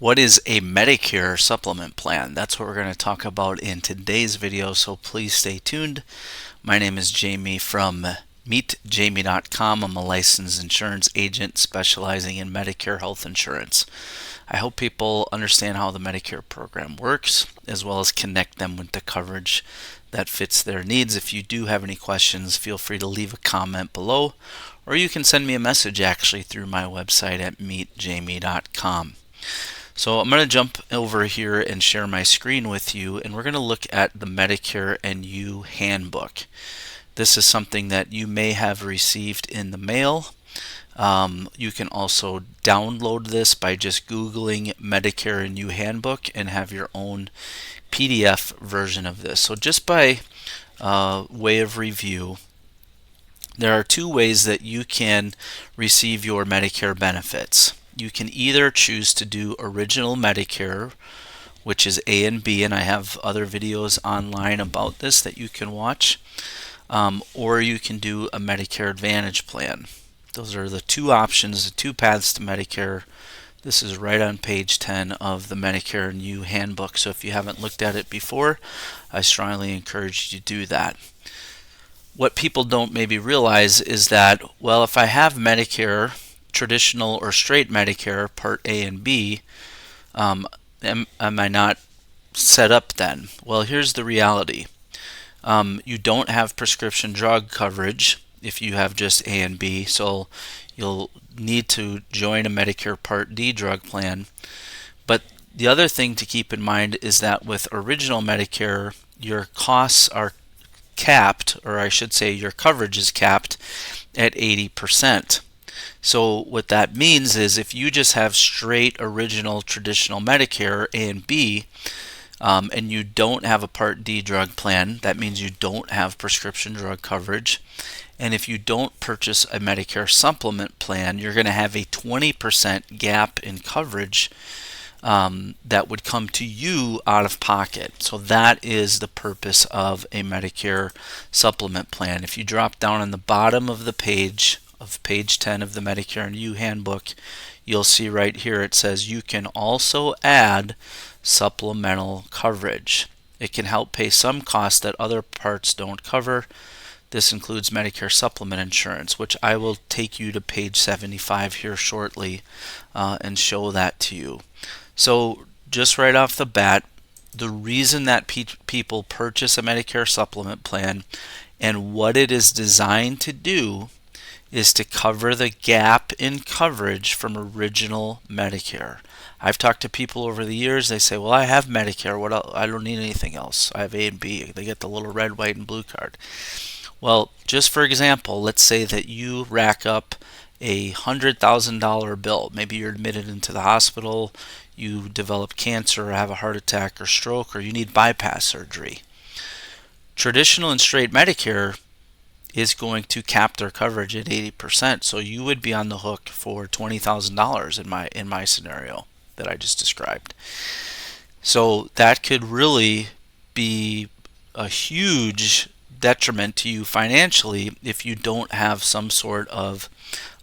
What is a Medicare supplement plan? That's what we're going to talk about in today's video, so please stay tuned. My name is Jamie from meetjamie.com. I'm a licensed insurance agent specializing in Medicare health insurance. I hope people understand how the Medicare program works, as well as connect them with the coverage that fits their needs. If you do have any questions, feel free to leave a comment below, or you can send me a message actually through my website at meetjamie.com. So I'm going to jump over here and share my screen with you, and we're going to look at the Medicare and You handbook. This is something that you may have received in the mail. You can also download this by just Googling Medicare and You handbook and have your own PDF version of this. So just by way of review, there are two ways that you can receive your Medicare benefits. You can either choose to do Original Medicare, which is A and B, and I have other videos online about this that you can watch, or you can do a Medicare Advantage plan. Those are the two options, the two paths to Medicare. This is right on page 10 of the Medicare and You handbook, so if you haven't looked at it before, I strongly encourage you to do that. What people don't maybe realize is that, well, if I have Medicare, traditional or straight Medicare, Part A and B, am I not set up then? Well, here's the reality. You don't have prescription drug coverage if you have just A and B, so you'll need to join a Medicare Part D drug plan. But the other thing to keep in mind is that with Original Medicare, your costs are capped, or I should say your coverage is capped at 80%. So what that means is if you just have straight original traditional Medicare A and B, and you don't have a Part D drug plan, that means you don't have prescription drug coverage. And if you don't purchase a Medicare supplement plan, you're going to have a 20% gap in coverage that would come to you out of pocket. So that is the purpose of a Medicare supplement plan. If you drop down on the bottom of the page, of page 10 of the Medicare and You handbook, you'll see right here it says you can also add supplemental coverage. It can help pay some costs that other parts don't cover. This includes Medicare supplement insurance, which I will take you to page 75 here shortly and show that to you. So just right off the bat, the reason that people purchase a Medicare supplement plan and what it is designed to do is to cover the gap in coverage from Original Medicare. I've talked to people over the years, they say, well, I have Medicare, what else? I don't need anything else. I have A and B. They get the little red, white, and blue card. Well, just for example, let's say that you rack up a $100,000 bill. Maybe you're admitted into the hospital, you develop cancer or have a heart attack or stroke, or you need bypass surgery. Traditional and straight Medicare is going to cap their coverage at 80%, so you would be on the hook for $20,000 in my scenario that I just described. So that could really be a huge detriment to you financially if you don't have some sort of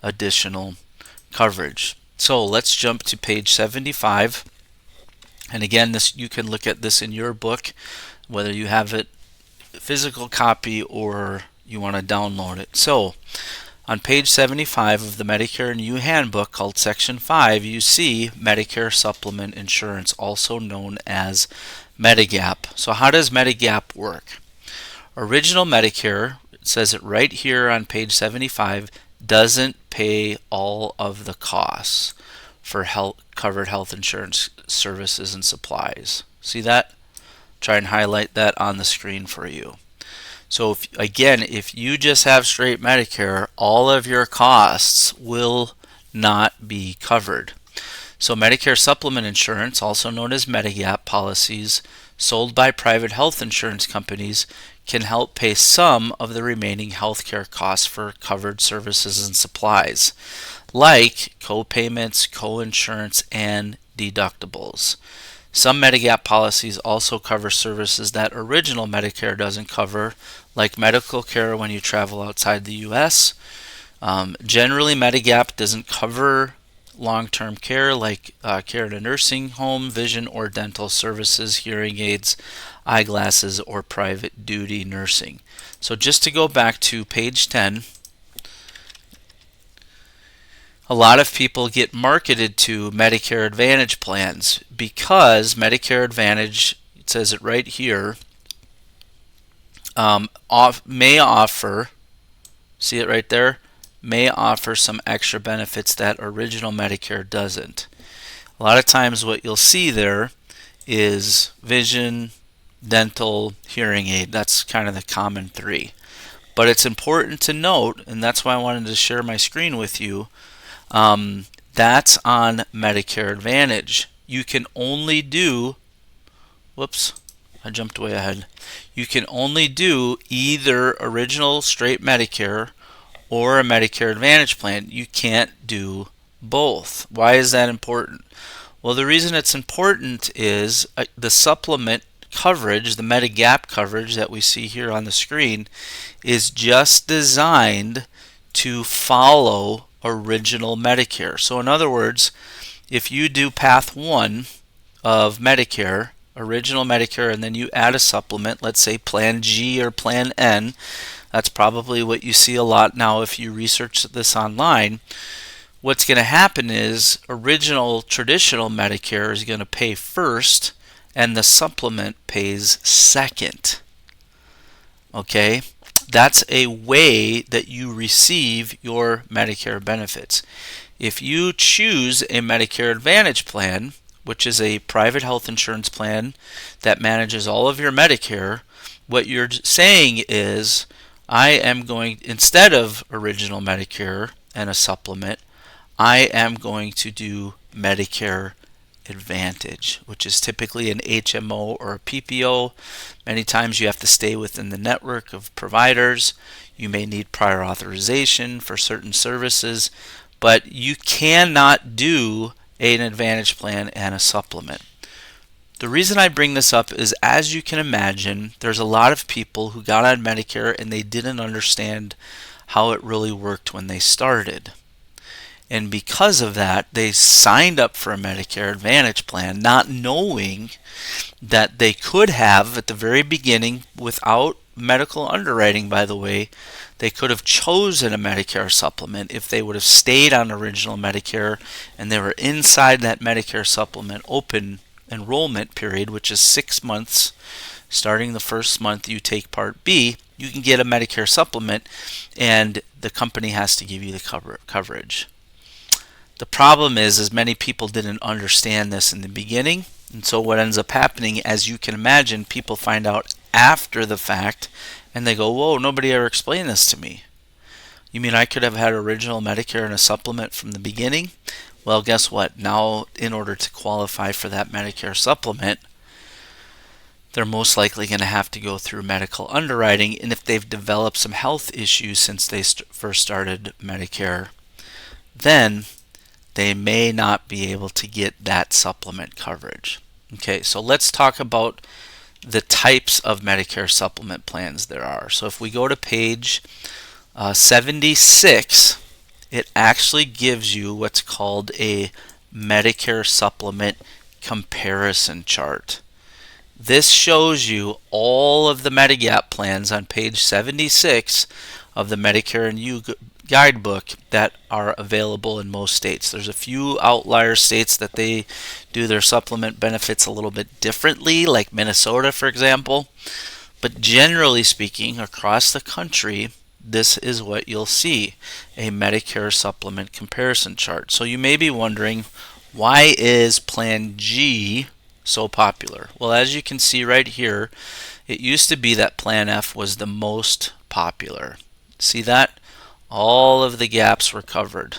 additional coverage. So let's jump to page 75. And again, this you can look at this in your book, whether you have it physical copy or you want to download it. So on page 75 of the Medicare and You handbook, called section 5, you see Medicare Supplement Insurance, also known as Medigap. So how does Medigap work? Original Medicare, it says it right here on page 75, doesn't pay all of the costs for covered health insurance services and supplies. See that? Try and highlight that on the screen for you. So if you just have straight Medicare, all of your costs will not be covered. So Medicare Supplement Insurance, also known as Medigap policies, sold by private health insurance companies, can help pay some of the remaining healthcare costs for covered services and supplies, like co-payments, co-insurance, and deductibles. Some Medigap policies also cover services that Original Medicare doesn't cover, like medical care when you travel outside the U.S. Generally, Medigap doesn't cover long-term care like care in a nursing home, vision or dental services, hearing aids, eyeglasses, or private duty nursing. So just to go back to page 10, a lot of people get marketed to Medicare Advantage plans because Medicare Advantage, it says it right here, may offer, see it right there, may offer some extra benefits that original Medicare doesn't. A lot of times what you'll see there is vision, dental, hearing aid. That's kind of the common three. But it's important to note, and that's why I wanted to share my screen with you, that's on Medicare Advantage. You can only do, whoops, I jumped way ahead. You can only do either original straight Medicare or a Medicare Advantage plan. You can't do both. Why is that important? Well, the reason it's important is the supplement coverage, the Medigap coverage that we see here on the screen, is just designed to follow original Medicare. So in other words, if you do path 1 of Medicare, original Medicare, and then you add a supplement, let's say Plan G or Plan N, that's probably what you see a lot now if you research this online. What's going to happen is original traditional Medicare is going to pay first and the supplement pays second. Okay? That's a way that you receive your Medicare benefits. If you choose a Medicare Advantage plan, which is a private health insurance plan that manages all of your Medicare, what you're saying is, I am going, instead of original Medicare and a supplement, I am going to do Medicare Advantage, which is typically an HMO or a PPO. Many times you have to stay within the network of providers. You may need prior authorization for certain services, but you cannot do an Advantage plan and a supplement. The reason I bring this up is, as you can imagine, there's a lot of people who got on Medicare and they didn't understand how it really worked when they started. And because of that, they signed up for a Medicare Advantage plan not knowing that they could have, at the very beginning, without medical underwriting, by the way, they could have chosen a Medicare supplement if they would have stayed on original Medicare and they were inside that Medicare supplement open enrollment period, which is 6 months. Starting the first month you take Part B, you can get a Medicare supplement and the company has to give you the coverage. The problem is many people didn't understand this in the beginning, and so what ends up happening, as you can imagine, people find out after the fact and they go, whoa, nobody ever explained this to me. You mean I could have had original Medicare and a supplement from the beginning? Well, guess what? Now, in order to qualify for that Medicare supplement, they're most likely going to have to go through medical underwriting, and if they've developed some health issues since they first started Medicare, then they may not be able to get that supplement coverage. Okay, so let's talk about the types of Medicare supplement plans there are. So if we go to page 76, it actually gives you what's called a Medicare supplement comparison chart. This shows you all of the Medigap plans on page 76 of the Medicare and You guidebook that are available in most states. There's a few outlier states that they do their supplement benefits a little bit differently, like Minnesota, for example. But generally speaking, across the country, this is what you'll see, a Medicare supplement comparison chart. So you may be wondering, why is Plan G so popular? Well, as you can see right here, it used to be that Plan F was the most popular. See that? All of the gaps were covered.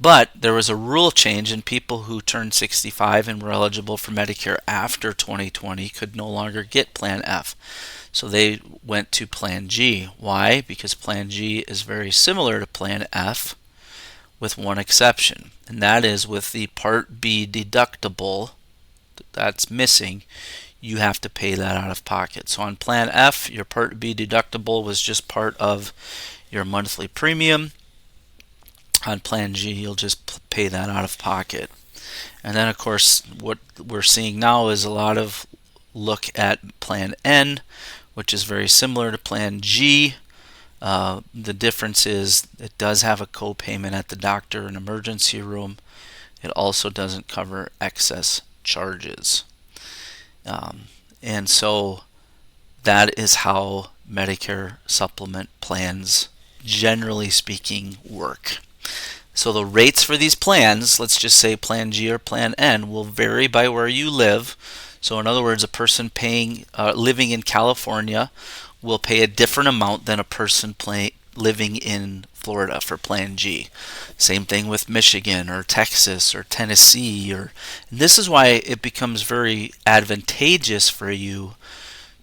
But there was a rule change, and people who turned 65 and were eligible for Medicare after 2020 could no longer get Plan F. So they went to Plan G. Why? Because Plan G is very similar to Plan F with one exception, and that is with the Part B deductible that's missing, you have to pay that out of pocket. So on Plan F, your Part B deductible was just part of your monthly premium. On Plan G, you'll just pay that out of pocket. And then, of course, what we're seeing now is a lot of look at Plan N, which is very similar to Plan G. The difference is it does have a co-payment at the doctor and emergency room. It also doesn't cover excess charges. And so that is how Medicare supplement plans, generally speaking, work. So the rates for these plans, let's just say Plan G or Plan N, will vary by where you live. So in other words, a person living in California will pay a different amount than a person living in Florida for Plan G. Same thing with Michigan or Texas or Tennessee. And this is why it becomes very advantageous for you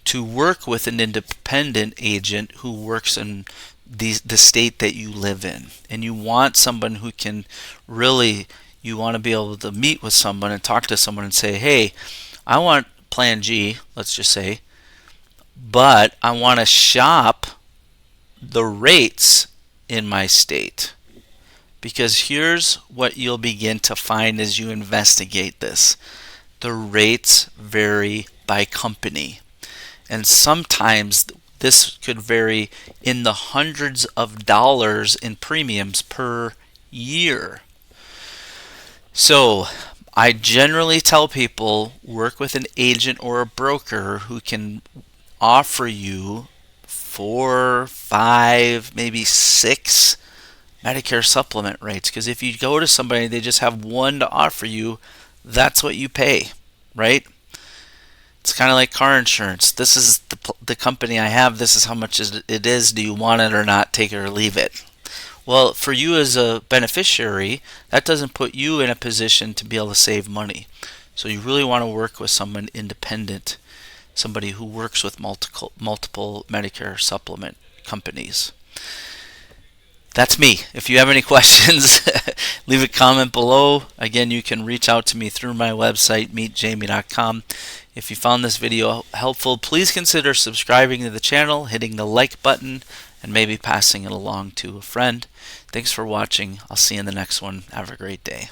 to work with an independent agent who works in the state that you live in. And you want someone who can really, you want to be able to meet with someone and talk to someone and say, hey, I want Plan G, let's just say, but I want to shop the rates in my state. Because here's what you'll begin to find as you investigate this. The rates vary by company. And sometimes this could vary in the hundreds of dollars in premiums per year. So I generally tell people work with an agent or a broker who can offer you 4, 5, maybe 6 Medicare supplement rates. Because if you go to somebody and they just have one to offer you, that's what you pay, right? It's kind of like car insurance. This is the company I have. This is how much it is. Do you want it or not? Take it or leave it. Well, for you as a beneficiary, that doesn't put you in a position to be able to save money. So you really want to work with someone independent, somebody who works with multiple Medicare supplement companies. That's me. If you have any questions, leave a comment below. Again, you can reach out to me through my website, meetjamie.com. If you found this video helpful, please consider subscribing to the channel, hitting the like button, and maybe passing it along to a friend. Thanks for watching. I'll see you in the next one. Have a great day.